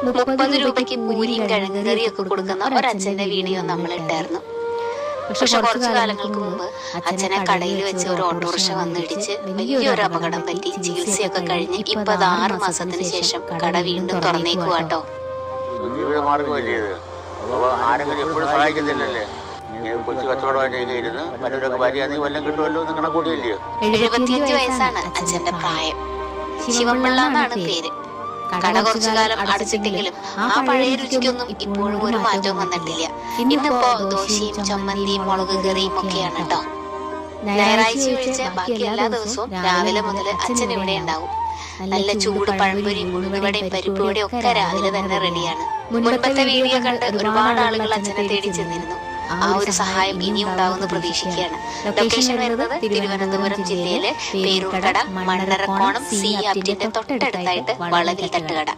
30 രൂപയ്ക്ക് പൂരിയും കിഴങ്ങ് കറിയും ഒക്കെ കൊടുക്കുന്ന ഒരച്ഛന്റെ വീഡിയോ നമ്മൾ ഇട്ടായിരുന്നു. പക്ഷെ കുറച്ചു കാലങ്ങൾക്ക് മുമ്പ് അച്ഛനെ കടയിൽ വെച്ച് ഒരു ഓട്ടോറിക്ഷ വന്നിടിച്ച് വലിയൊരു അപകടം പറ്റി. ചികിത്സയൊക്കെ കഴിഞ്ഞ് ഇപ്പൊ 6 മാസത്തിന് ശേഷം കട വീണ്ടും തുറന്നേക്കുവാട്ടോ. കൊച്ചു കച്ചവടമായിട്ട് ഇരുന്ന് പലരൊക്കെ ഭാര്യയാണെങ്കിൽ വല്ലതും കിട്ടുമല്ലോ എന്ന് കണക്കൂട്ടിയില്ലയോ. 75 വയസ്സാണ് അച്ഛന്റെ പ്രായം. ശിവപിള്ള എന്നാണ് പേര്. കട കുറച്ചു കാലം അടച്ചിട്ടെങ്കിലും ആ പഴയ രുചിക്കൊന്നും ഇപ്പോഴും ഒരു മാറ്റവും വന്നിട്ടില്ല. ഇന്നിപ്പോ ദോശയും ചമ്മന്തിയും മുളക് കറിയും ഒക്കെയാണ് കേട്ടോ. ഞായറാഴ്ച ഒഴിച്ച് ബാക്കി എല്ലാ ദിവസവും രാവിലെ മുതൽ അച്ഛൻ ഇവിടെ ഉണ്ടാവും. നല്ല ചൂട് പഴംപൊരിയും ഉഴുന്നുവടയും പരിപ്പുവടയും ഒക്കെ രാവിലെ തന്നെ റെഡിയാണ്. മുൻപത്തെ വീഡിയോ കണ്ട് ഒരുപാട് ആളുകൾ അച്ഛനെ തേടി ചെന്നിരുന്നു. ആ ഒരു സഹായം ഇനി ഉണ്ടാവുമെന്ന് പ്രതീക്ഷിക്കുകയാണ്. ലൊക്കേഷൻ വരുന്നത് തിരുവനന്തപുരം ജില്ലയിലെ പേരൂർക്കട മണ്ണരക്കോണം സി ആപ്റ്റിന്റെ തൊട്ടടുത്തായിട്ട് വളവിൽ തട്ടുകട.